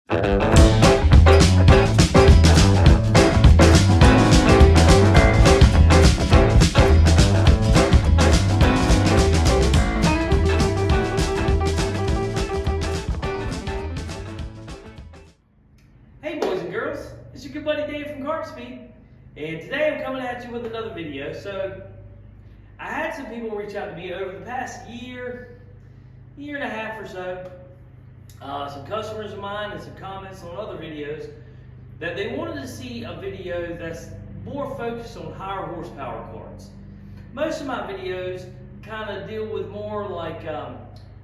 Hey boys and girls, it's your good buddy Dave from Kart Speed, and today I'm coming at you with another video. So I had some people reach out to me over the past year and a half or so, some customers of mine and some comments on other videos, that they wanted to see a video that's more focused on higher horsepower karts. Most of my videos kind of deal with more like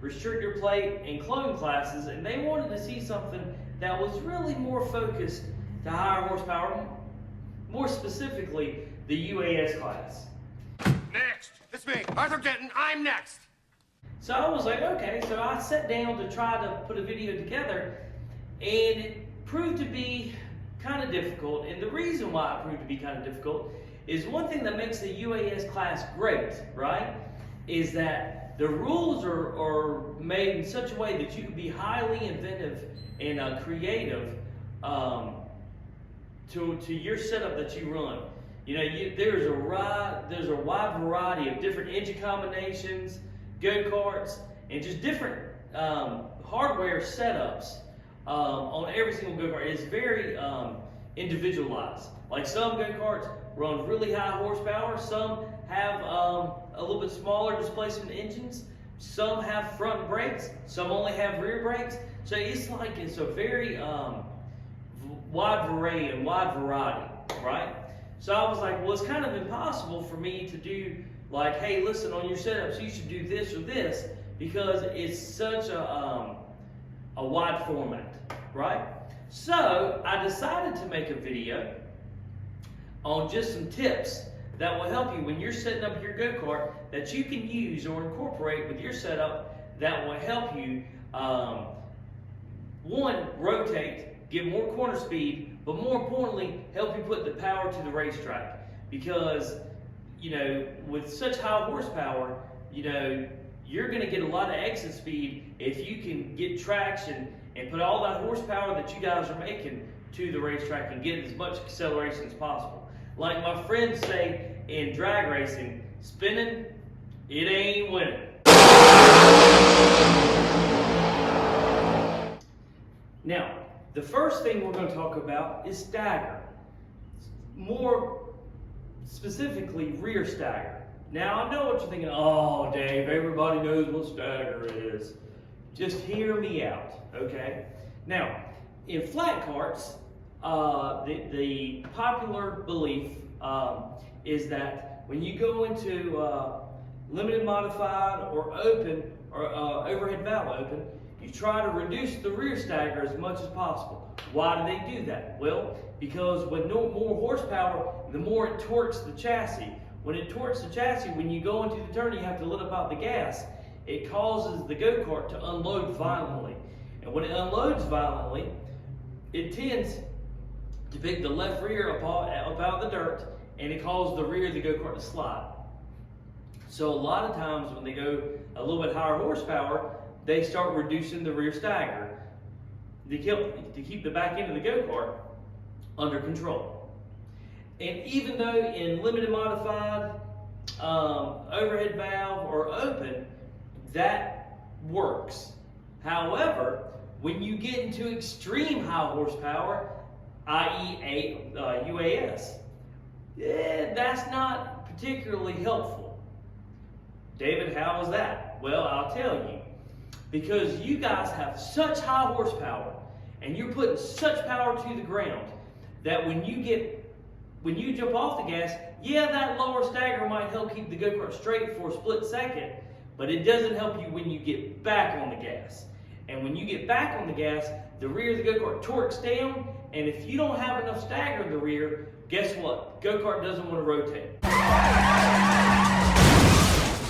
restrictor plate and clone classes, and they wanted to see something that was really more focused to higher horsepower, more specifically the UAS class. Next! It's me, Arthur Denton, I'm next! So I was like, okay, so I sat down to try to put a video together, and it proved to be kind of difficult. And the reason why it proved to be kind of difficult is one thing that makes the UAS class great, right, is that the rules are made in such a way that you can be highly inventive and creative to your setup that you run. You know, there's a wide variety of different engine combinations, go-karts, and just different hardware setups on every single go-kart. It's very individualized. Like some go-karts run really high horsepower, some have a little bit smaller displacement engines, some have front brakes, some only have rear brakes. So it's a very wide array and wide variety, right? So I was like, well, it's kind of impossible for me to do like, hey, listen, on your setups, you should do this or this, because it's such a wide format, right? So I decided to make a video on just some tips that will help you when you're setting up your go-kart that you can use or incorporate with your setup that will help you, one, rotate, get more corner speed, but more importantly, help you put the power to the racetrack. Because, you know, with such high horsepower, you know, you're going to get a lot of exit speed if you can get traction and put all that horsepower that you guys are making to the racetrack and get as much acceleration as possible. Like my friends say in drag racing, spinning, it ain't winning. Now, the first thing we're going to talk about is stagger. More specifically, rear stagger. Now, I know what you're thinking, oh, Dave, everybody knows what stagger is. Just hear me out, okay? Now, in flat karts, the popular belief is that when you go into limited modified or open, or overhead valve open, you try to reduce the rear stagger as much as possible. Why do they do that? Well, because with more horsepower, the more it torques the chassis. When it torques the chassis, when you go into the turn, you have to let up out the gas. It causes the go-kart to unload violently. And when it unloads violently, it tends to pick the left rear up out of the dirt, and it causes the rear of the go-kart to slide. So a lot of times when they go a little bit higher horsepower, they start reducing the rear stagger to keep the back end of the go-kart under control. And even though in limited modified, overhead valve, or open, that works. However, when you get into extreme high horsepower, i.e. UAS, that's not particularly helpful. David, how is that? Well, I'll tell you. Because you guys have such high horsepower and you're putting such power to the ground that when you jump off the gas, yeah, that lower stagger might help keep the go-kart straight for a split second, but it doesn't help you when you get back on the gas. And when you get back on the gas, the rear of the go-kart torques down, and if you don't have enough stagger in the rear, guess what? Go-kart doesn't want to rotate.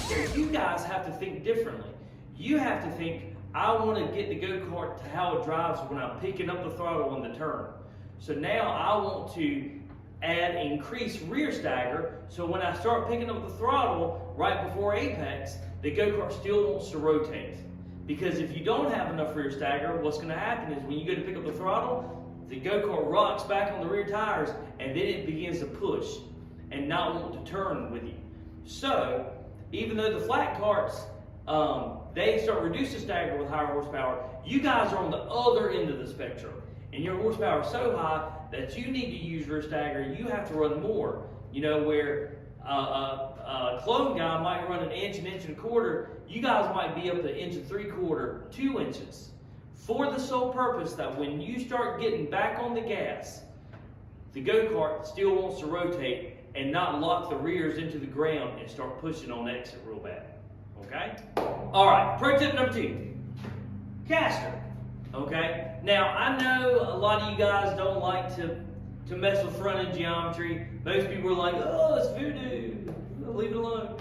So you guys have to think differently. You have to think, I want to get the go-kart to how it drives when I'm picking up the throttle on the turn. So now I want to add increased rear stagger, so when I start picking up the throttle right before apex, the go-kart still wants to rotate. Because if you don't have enough rear stagger, what's going to happen is when you go to pick up the throttle, the go-kart rocks back on the rear tires, and then it begins to push and not want to turn with you. So, even though the flat karts, they start reducing stagger with higher horsepower, you guys are on the other end of the spectrum. And your horsepower is so high that you need to use rear stagger, you have to run more. You know, where a clone guy might run an inch and a quarter, you guys might be up to 1 3/4, 2 inches. For the sole purpose that when you start getting back on the gas, the go-kart still wants to rotate and not lock the rears into the ground and start pushing on exit real bad. Okay? All right, pro tip number 2, caster. Okay? Now, I know a lot of you guys don't like to mess with front end geometry. Most people are like, oh, it's voodoo, leave it alone.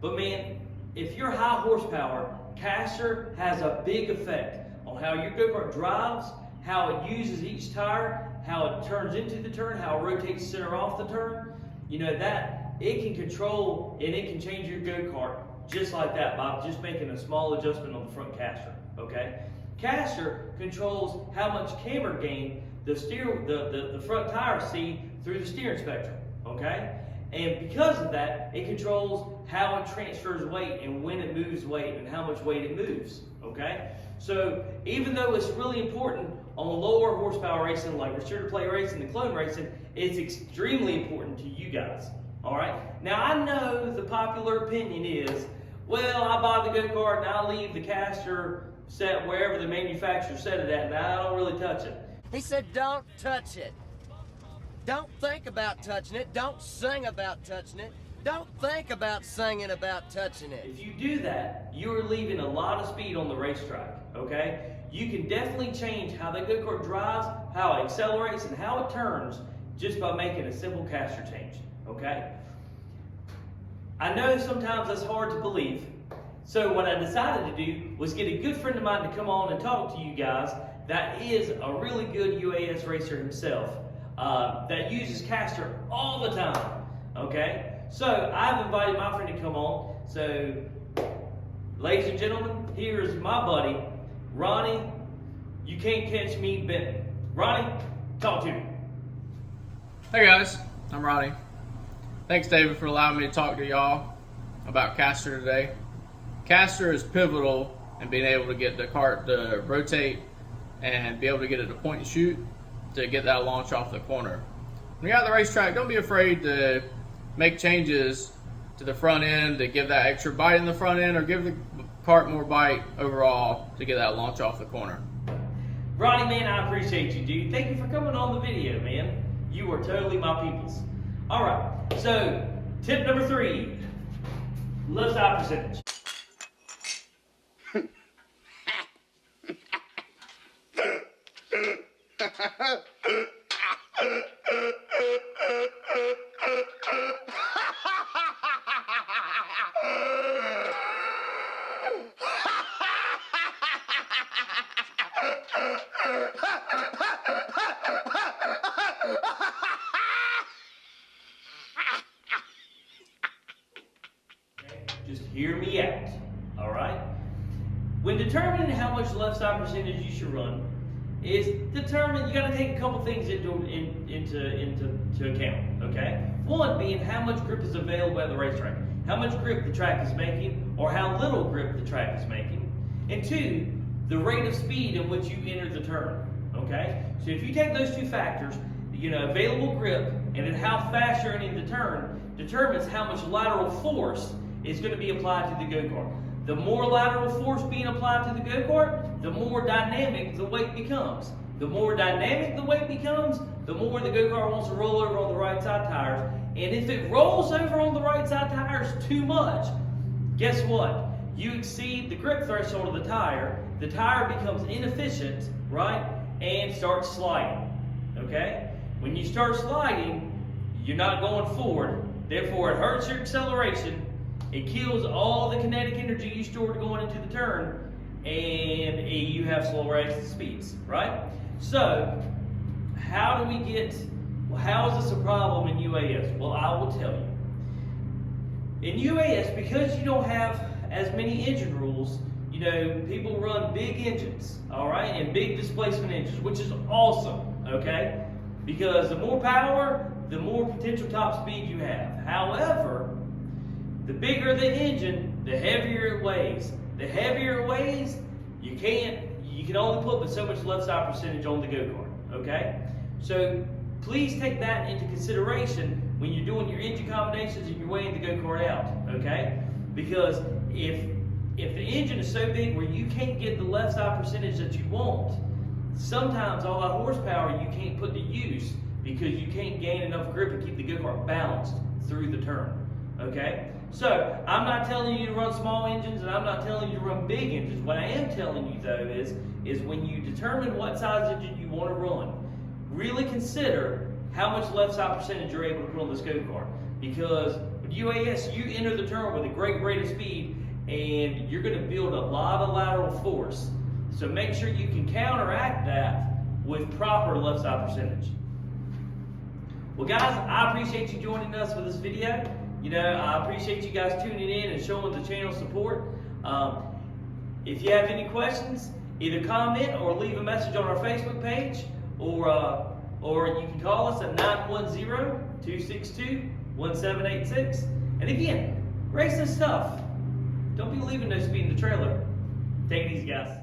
But man, if you're high horsepower, caster has a big effect on how your go-kart drives, how it uses each tire, how it turns into the turn, how it rotates center off the turn. You know, that it can control and it can change your go-kart just like that by just making a small adjustment on the front caster. Okay? Caster controls how much camber gain the front tires see through the steering spectrum. Okay? And because of that, it controls how it transfers weight and when it moves weight and how much weight it moves. Okay? So even though it's really important on lower horsepower racing like restrictor plate racing and clone racing, it's extremely important to you guys. All right? Now I know the popular opinion is, well, I buy the go-kart and I leave the caster set wherever the manufacturer set it at and I don't really touch it. He said, don't touch it. Don't think about touching it. Don't sing about touching it. Don't think about singing about touching it. If you do that, you are leaving a lot of speed on the racetrack, okay? You can definitely change how the go-kart drives, how it accelerates, and how it turns just by making a simple caster change, okay? I know sometimes that's hard to believe, so what I decided to do was get a good friend of mine to come on and talk to you guys that is a really good UAS racer himself, that uses caster all the time, okay? So I've invited my friend to come on. So, ladies and gentlemen, here's my buddy, Ronnie. You can't catch me, Benton. Ronnie, talk to me. Hey guys, I'm Ronnie. Thanks David for allowing me to talk to y'all about caster today. Caster is pivotal in being able to get the kart to rotate and be able to get it to point and shoot to get that launch off the corner. When you're at the racetrack, don't be afraid to make changes to the front end to give that extra bite in the front end or give the kart more bite overall to get that launch off the corner. Ronnie, man, I appreciate you, dude. Thank you for coming on the video, man. You are totally my peoples. All right, so tip number 3, left side percentage. Just hear me out, all right? When determining how much left side percentage you should run, is determined. You got to take a couple things into account. Okay, one being how much grip is available at the racetrack, how much grip the track is making, or how little grip the track is making, and 2, the rate of speed in which you enter the turn. Okay, so if you take those 2 factors, available grip and then how fast you're entering the turn determines how much lateral force is going to be applied to the go-kart. The more lateral force being applied to the go-kart, the more dynamic the weight becomes. The more dynamic the weight becomes, the more the go-kart wants to roll over on the right side tires. And if it rolls over on the right side tires too much, guess what? You exceed the grip threshold of the tire becomes inefficient, right? And starts sliding, okay? When you start sliding, you're not going forward. Therefore, it hurts your acceleration. It kills all the kinetic energy you stored going into the turn, and you have slower exit speeds, right? So, how is this a problem in UAS? Well, I will tell you. In UAS, because you don't have as many engine rules, you know, people run big engines, all right, and big displacement engines, which is awesome, okay? Because the more power, the more potential top speed you have. However, the bigger the engine, the heavier it weighs. The heavier it weighs, you can only put but so much left side percentage on the go-kart, okay? So please take that into consideration when you're doing your engine combinations and you're weighing the go-kart out, okay? Because if the engine is so big where you can't get the left side percentage that you want, sometimes all that horsepower you can't put to use because you can't gain enough grip and keep the go-kart balanced through the turn, okay? So, I'm not telling you to run small engines and I'm not telling you to run big engines. What I am telling you though is when you determine what size engine you want to run, really consider how much left side percentage you're able to put on this go-kart. Because with UAS, you enter the turn with a great rate of speed and you're going to build a lot of lateral force. So make sure you can counteract that with proper left side percentage. Well guys, I appreciate you joining us for this video. You know, I appreciate you guys tuning in and showing the channel support. If you have any questions, either comment or leave a message on our Facebook page, or you can call us at 910-262-1786. And again, race this stuff. Don't be leaving no speed in the trailer. Take it easy, guys.